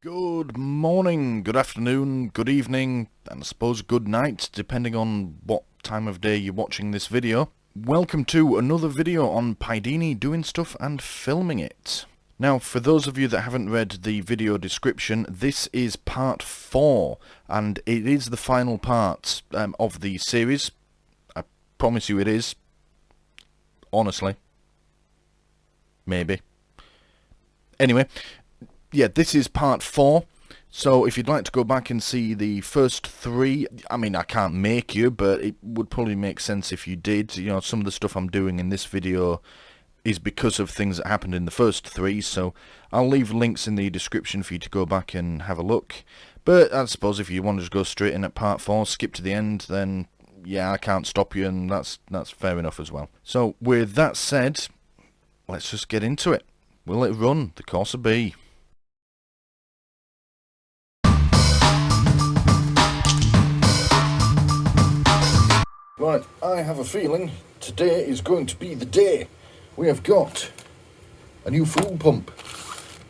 Good morning, good afternoon, good evening, and I suppose good night, depending on what time of day you're watching this video. Welcome to another video on Pidini doing stuff and filming it. Now, for those of you that haven't read the video description, this is part 4, and it is the final part of the series. I promise you it is. Honestly. Maybe. Anyway. Yeah, this is part 4, so if you'd like to go back and see the first 3, I mean, I can't make you, but it would probably make sense if you did. You know, some of the stuff I'm doing in this video is because of things that happened in the first 3, so I'll leave links in the description for you to go back and have a look. But I suppose if you want to just go straight in at part 4, skip to the end, then yeah, I can't stop you, and that's fair enough as well. So, with that said, let's just get into it. Will it run, the Corsa B? Right, I have a feeling today is going to be the day. We have got a new fuel pump.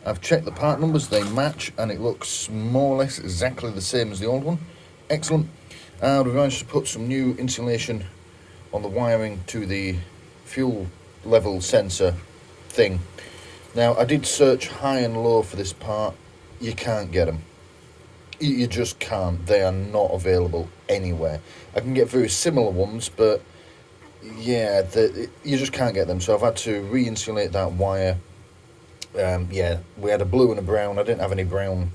I've checked the part numbers, they match, and it looks more or less exactly the same as the old one. Excellent. We've managed to put some new insulation on the wiring to the fuel level sensor thing. Now, I did search high and low for this part. You can't get them. You just can't. They are not available anywhere. I can get very similar ones, but yeah, you just can't get them. So I've had to re-insulate that wire. Yeah, we had a blue and a brown. I didn't have any brown,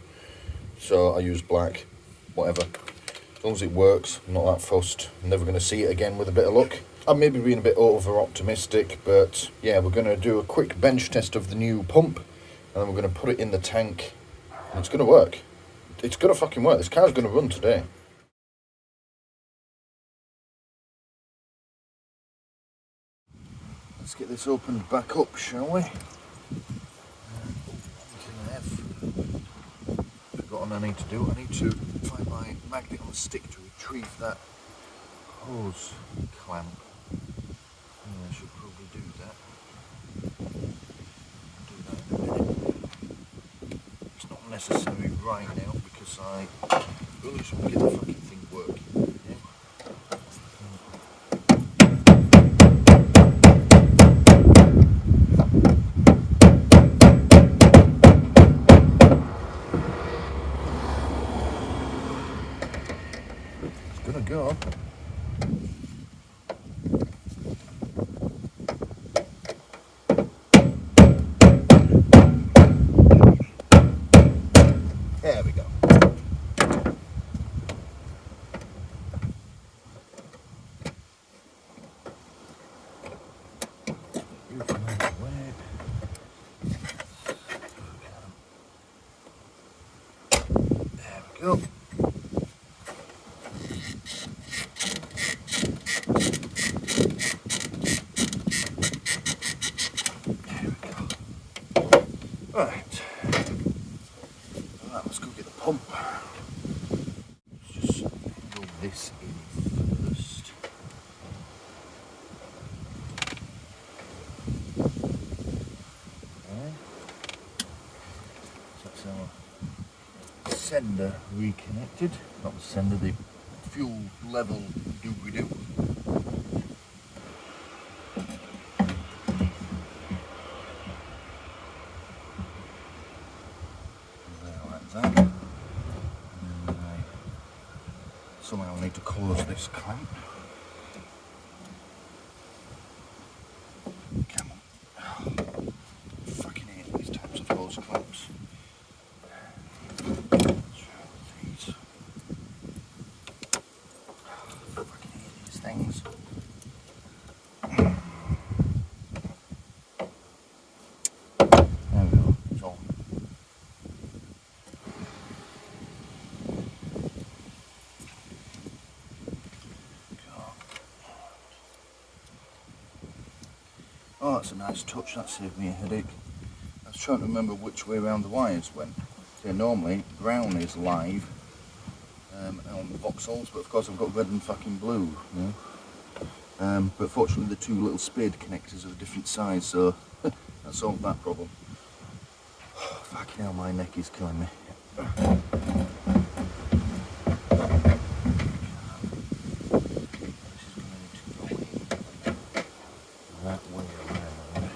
so I used black. Whatever. As long as it works, I'm not that fussed. I'm never going to see it again with a bit of luck. I may be being a bit over-optimistic, but yeah, we're going to do a quick bench test of the new pump, and then we're going to put it in the tank, and it's going to work. It's going to fucking work. This car's going to run today. Let's get this opened back up, shall we? Forgotten I need to do. I need to find my magnet on the stick to retrieve that hose clamp. Yeah, I should probably do that. Do that in a minute. It's not necessary right now because I really just want to get the fucking thing working. Yeah? It's gonna go. There we go. There we go. Right. Let's go get the pump. Let's just roll this in first. Okay. So that's our sender reconnected. Not the sender, the fuel level doobly-doo. That. And then I somehow need to close this clamp. Come on. Fucking hate these types of hose clamps. These. Fucking hate these things. There we go. It's on. Oh, that's a nice touch, that saved me a headache. I was trying to remember which way around the wires went. So normally, brown is live on the Vauxhalls, but of course I've got red and fucking blue. You know? But fortunately the two little spade connectors are a different size, so that solved that problem. Fucking hell, my neck is killing me. That way around.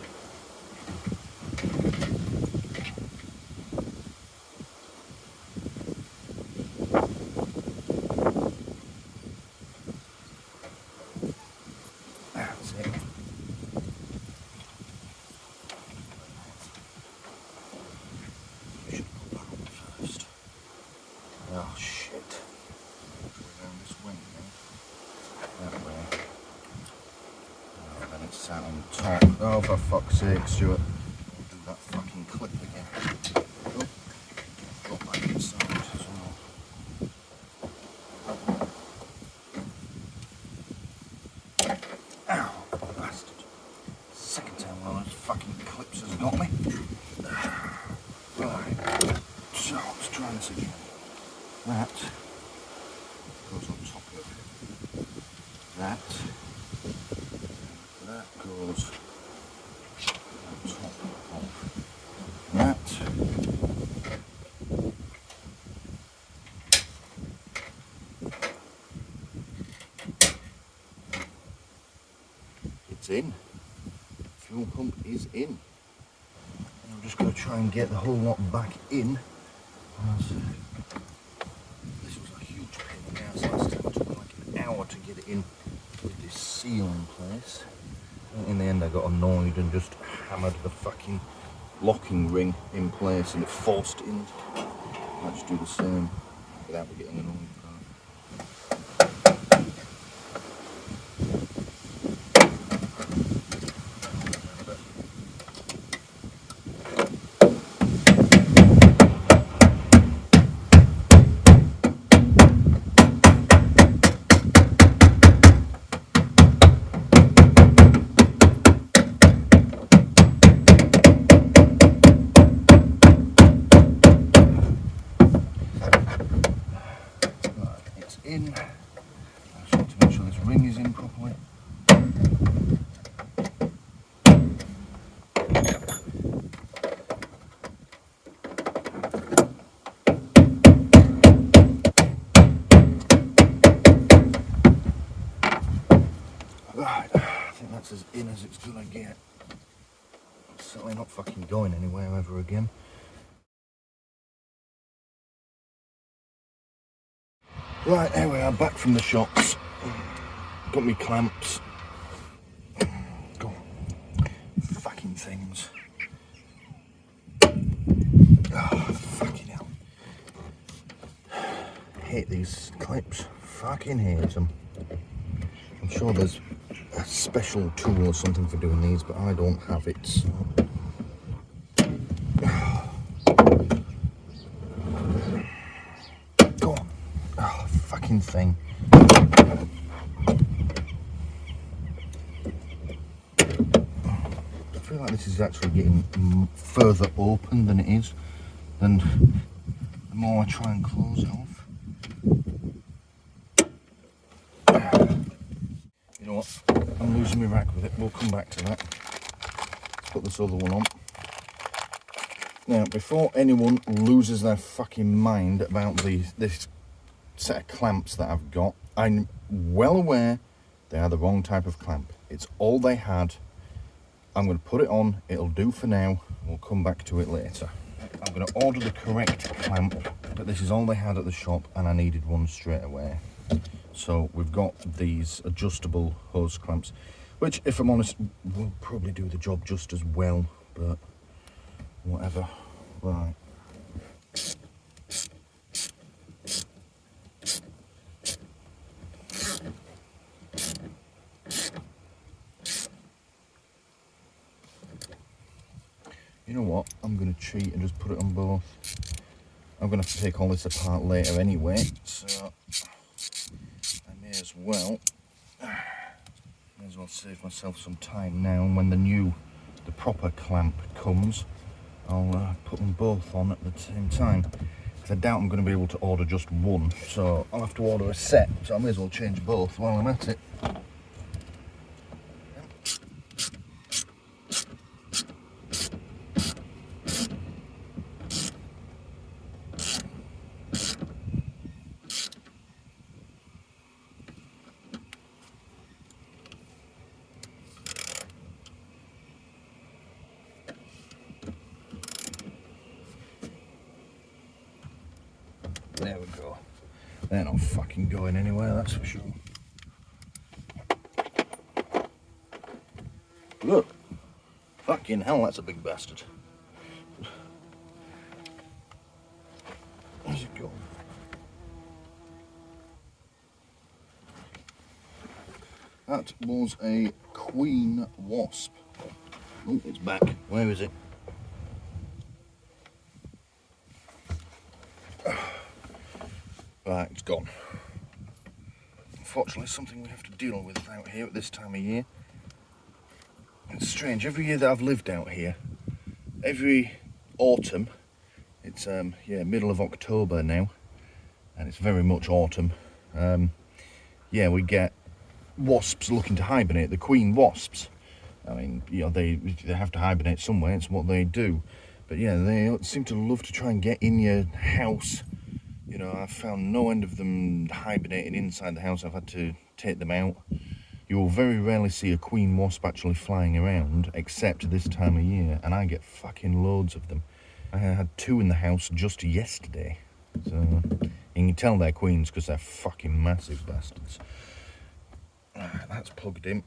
That's it. We should put that on first. Oh shit. Around this way now. That way. Oh, then it's sat on top. Oh, for fuck's sake, Stuart. Do that fucking clip again. Oh, got back inside as well. Ow, bastard. Second time one of those fucking clips has got me. Right, so let's try this again. That goes on top of it. That goes on top of that. It's in. Fuel pump is in. And I'm just going to try and get the whole lot back in. This was a huge pain in the ass last time. It took like an hour to get it in with this seal in place. And in the end I got annoyed and just hammered the fucking locking ring in place and it forced it in. I'll just do the same without getting annoyed. In. I just want to make sure this ring is in properly. Right, I think that's as in as it's gonna get. It's certainly not fucking going anywhere ever again. Right, here we are, back from the shops. Got me clamps. Go on. Fucking things. Oh, fucking hell. Hate these clips. Fucking hate them. I'm sure there's a special tool or something for doing these, but I don't have it, so. Go on. Oh, fucking thing. I feel like this is actually getting further open than it is, and the more I try and close it off. You know what? I'm losing my rack with it. We'll come back to that. Let's put this other one on. Now, before anyone loses their fucking mind about this set of clamps that I've got, I'm well aware they are the wrong type of clamp. It's all they had. I'm going to put it on. It'll do for now. We'll come back to it later. I'm going to order the correct clamp, but this is all they had at the shop and I needed one straight away. So we've got these adjustable hose clamps, which, if I'm honest, will probably do the job just as well, but whatever. Right. You know what? I'm going to cheat and just put it on both. I'm going to have to take all this apart later anyway, so I may as well save myself some time now, and when the proper clamp comes, I'll put them both on at the same time. Because I doubt I'm going to be able to order just one, so I'll have to order a set, so I may as well change both while I'm at it. There we go. They're not fucking going anywhere, that's for sure. Look. Fucking hell, that's a big bastard. Where's it going? That was a queen wasp. Oh, it's back. Where is it? Right, it's gone. Unfortunately, something we have to deal with out here at this time of year. It's strange, every year that I've lived out here, every autumn, it's middle of October now, and it's very much autumn, yeah, we get wasps looking to hibernate, the queen wasps. I mean, you know, they have to hibernate somewhere, it's what they do. But yeah, they seem to love to try and get in your house. You know, I've found no end of them hibernating inside the house. I've had to take them out. You will very rarely see a queen wasp actually flying around, except this time of year, and I get fucking loads of them. I had 2 in the house just yesterday. So, you can tell they're queens because they're fucking massive bastards. That's plugged in.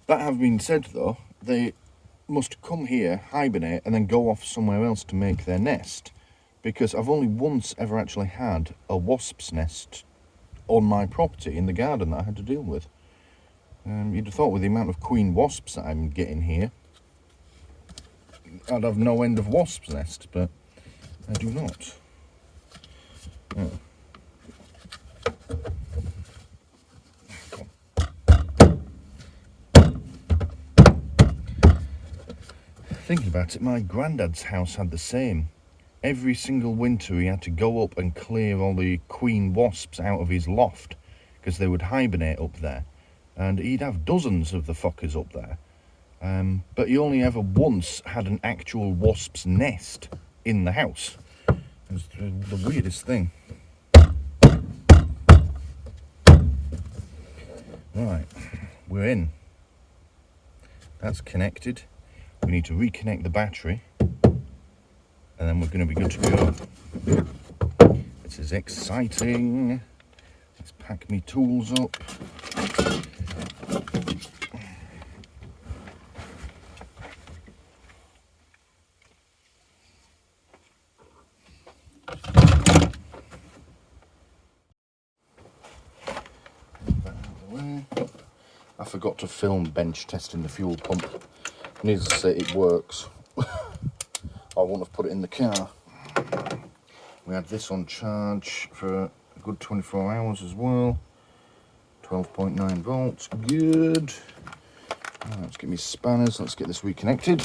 That having been said though, they must come here, hibernate, and then go off somewhere else to make their nest. Because I've only once ever actually had a wasp's nest on my property in the garden that I had to deal with. You'd have thought with the amount of queen wasps that I'm getting here, I'd have no end of wasps' nests, but I do not. Oh. Thinking about it, my granddad's house had the same. Every single winter he had to go up and clear all the queen wasps out of his loft because they would hibernate up there, and he'd have dozens of the fuckers up there, but he only ever once had an actual wasp's nest in the house. It was the weirdest thing. Right, we're in. That's connected. We need to reconnect the battery, and then we're going to be good to go. This is exciting. Let's pack me tools up. I forgot to film bench testing the fuel pump. Needless to say, it works. I wouldn't have put it in the car. We had this on charge for a good 24 hours as well. 12.9 volts, good. Right, let's get me spanners, let's get this reconnected.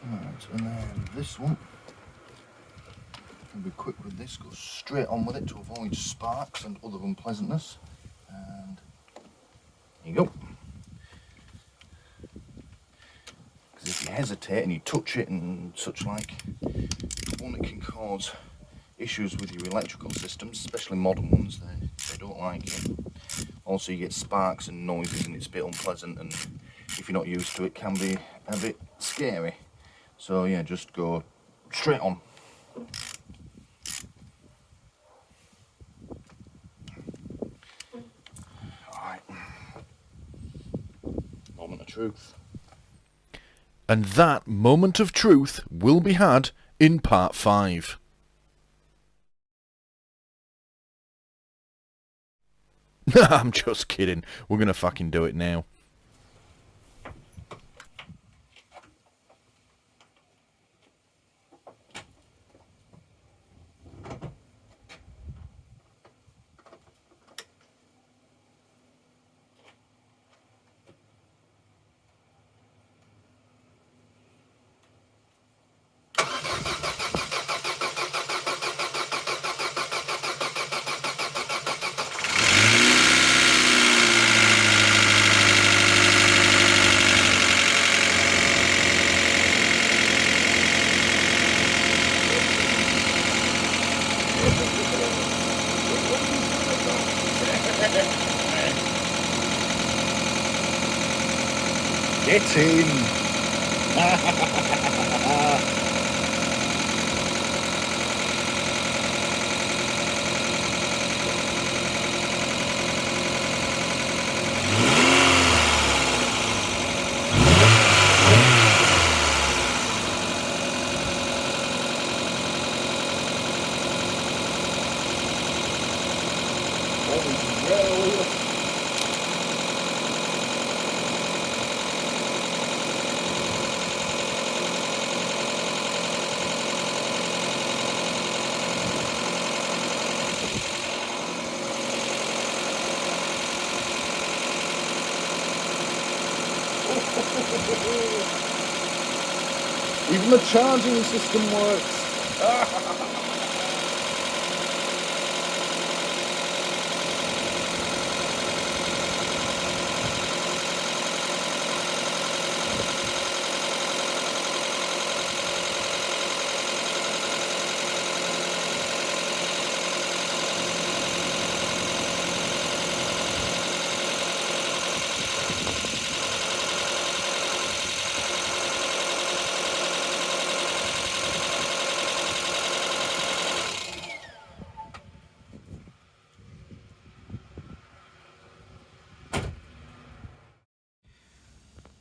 Right, and then this one. I'll be quick with this, go straight on with it to avoid sparks and other unpleasantness. And there you go. Because if you hesitate and you touch it and such like, one, it can cause issues with your electrical systems, especially modern ones, they don't like it. Also you get sparks and noises and it's a bit unpleasant, and if you're not used to it, can be a bit scary. So yeah, just go straight on. Alright. Moment of truth. And that moment of truth will be had in part 5. I'm just kidding. We're gonna fucking do it now. Get in. Even the charging system works.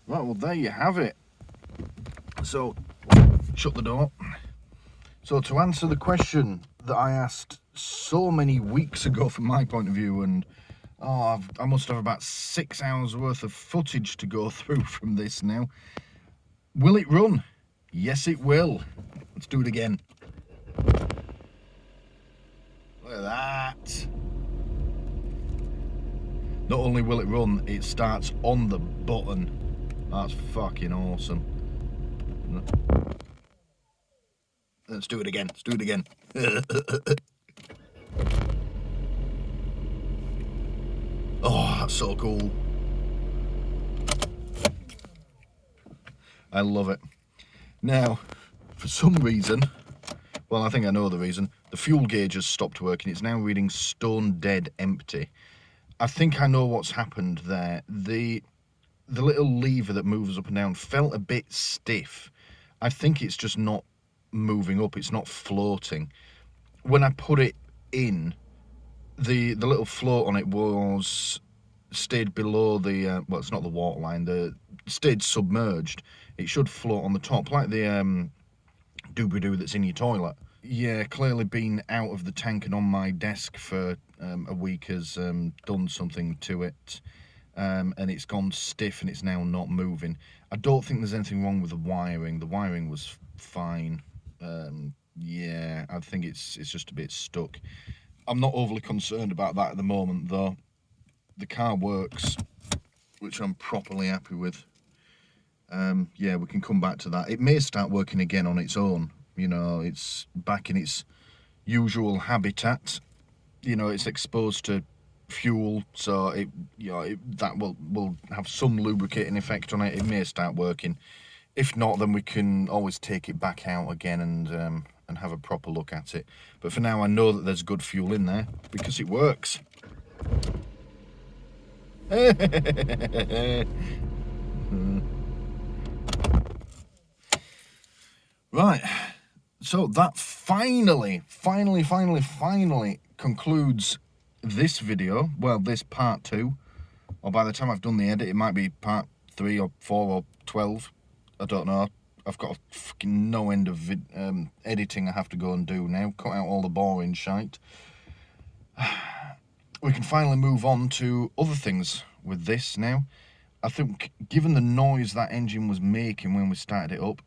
Right, well, there you have it. So, shut the door. So, to answer the question that I asked so many weeks ago from my point of view, and I must have about 6 hours worth of footage to go through from this now. Will it run? Yes, it will. Let's do it again. Look at that. Not only will it run, it starts on the button. That's fucking awesome. Let's do it again. Let's do it again. Oh, that's so cool. I love it. Now, for some reason, well, I think I know the reason, the fuel gauge has stopped working. It's now reading stone dead empty. I think I know what's happened there. The little lever that moves up and down felt a bit stiff. I think it's just not moving up, it's not floating. When I put it in, the little float on it stayed below the well, it's not the water line, stayed submerged. It should float on the top, like the doobie-doo that's in your toilet. Yeah, clearly been out of the tank and on my desk for a week has done something to it. And it's gone stiff and it's now not moving. I don't think there's anything wrong with the wiring. The wiring was fine. Yeah, I think it's just a bit stuck. I'm not overly concerned about that at the moment, though. The car works, which I'm properly happy with. Yeah, we can come back to that. It may start working again on its own. You know, it's back in its usual habitat. You know, it's exposed to fuel, so that will have some lubricating effect on it. It may start working. If not, then we can always take it back out again and have a proper look at it. But for now, I know that there's good fuel in there because it works. Right, so that finally concludes this video. Well, this part 2, or by the time I've done the edit, it might be part 3 or 4 or 12. I don't know. I've got a fucking no end of editing I have to go and do now. Cut out all the boring shite. We can finally move on to other things with this now. I think, given the noise that engine was making when we started it up,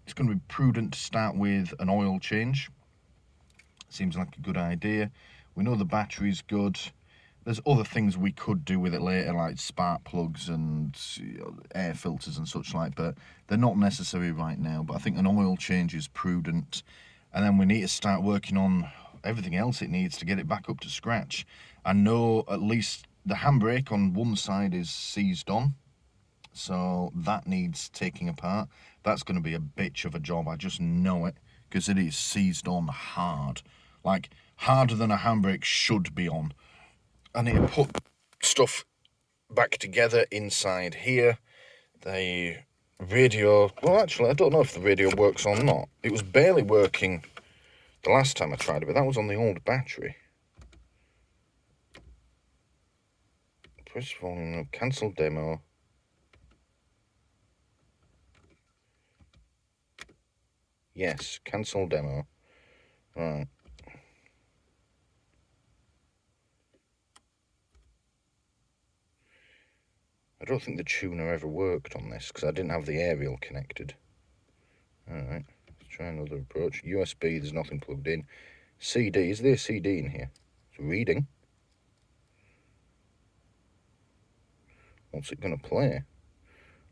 it's going to be prudent to start with an oil change. Seems like a good idea. We know the battery's good. There's other things we could do with it later, like spark plugs and air filters and such like, but they're not necessary right now. But I think an oil change is prudent. And then we need to start working on everything else it needs to get it back up to scratch. I know at least the handbrake on one side is seized on, so that needs taking apart. That's going to be a bitch of a job, I just know it. because it is seized on hard. Like, harder than a handbrake should be on. And it put stuff back together inside here. The radio, well actually I don't know if the radio works or not. It was barely working the last time I tried it, but that was on the old battery. Press volume, cancel demo. Yes, cancel demo. Right. I don't think the tuner ever worked on this because I didn't have the aerial connected. Alright, let's try another approach. USB, there's nothing plugged in. CD, is there a CD in here? It's reading. What's it going to play?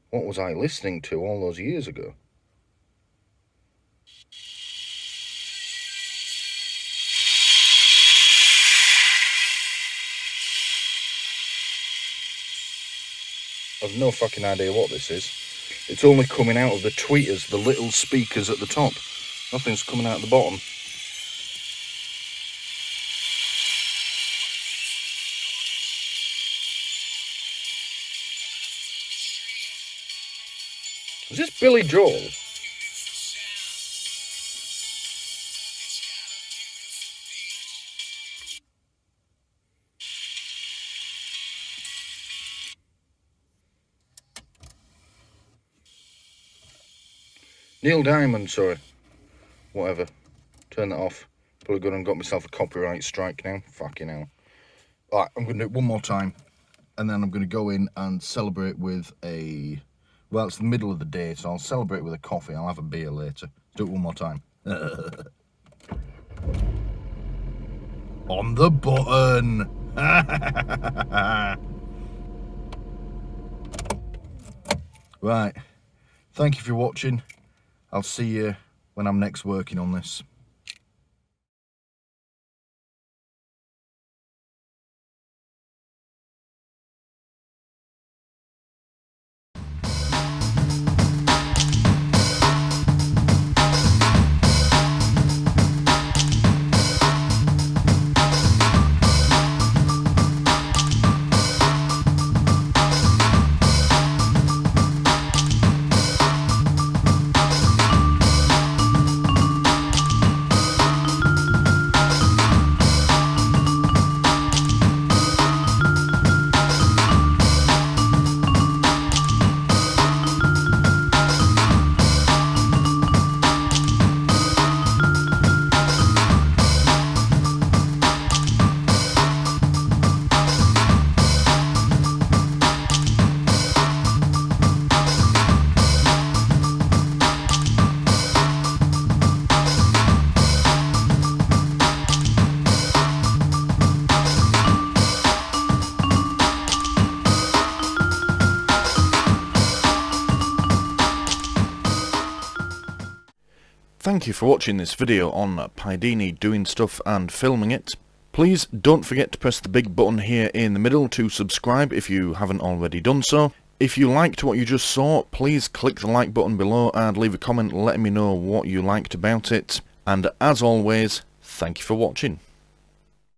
What was I listening to all those years ago? I've no fucking idea what this is. It's only coming out of the tweeters, the little speakers at the top. Nothing's coming out of the bottom. Is this Billy Joel? Neil Diamond, sorry. Whatever. Turn that off. Probably gone and got myself a copyright strike now. Fucking hell. Alright, I'm going to do it one more time. And then I'm going to go in and celebrate with a... Well, it's the middle of the day, so I'll celebrate with a coffee. I'll have a beer later. Let's do it one more time. On the button! Right. Thank you for watching. I'll see you when I'm next working on this. Thank you for watching this video on Pidini doing stuff and filming it. Please don't forget to press the big button here in the middle to subscribe if you haven't already done so. If you liked what you just saw, please click the like button below and leave a comment letting me know what you liked about it. And as always, thank you for watching.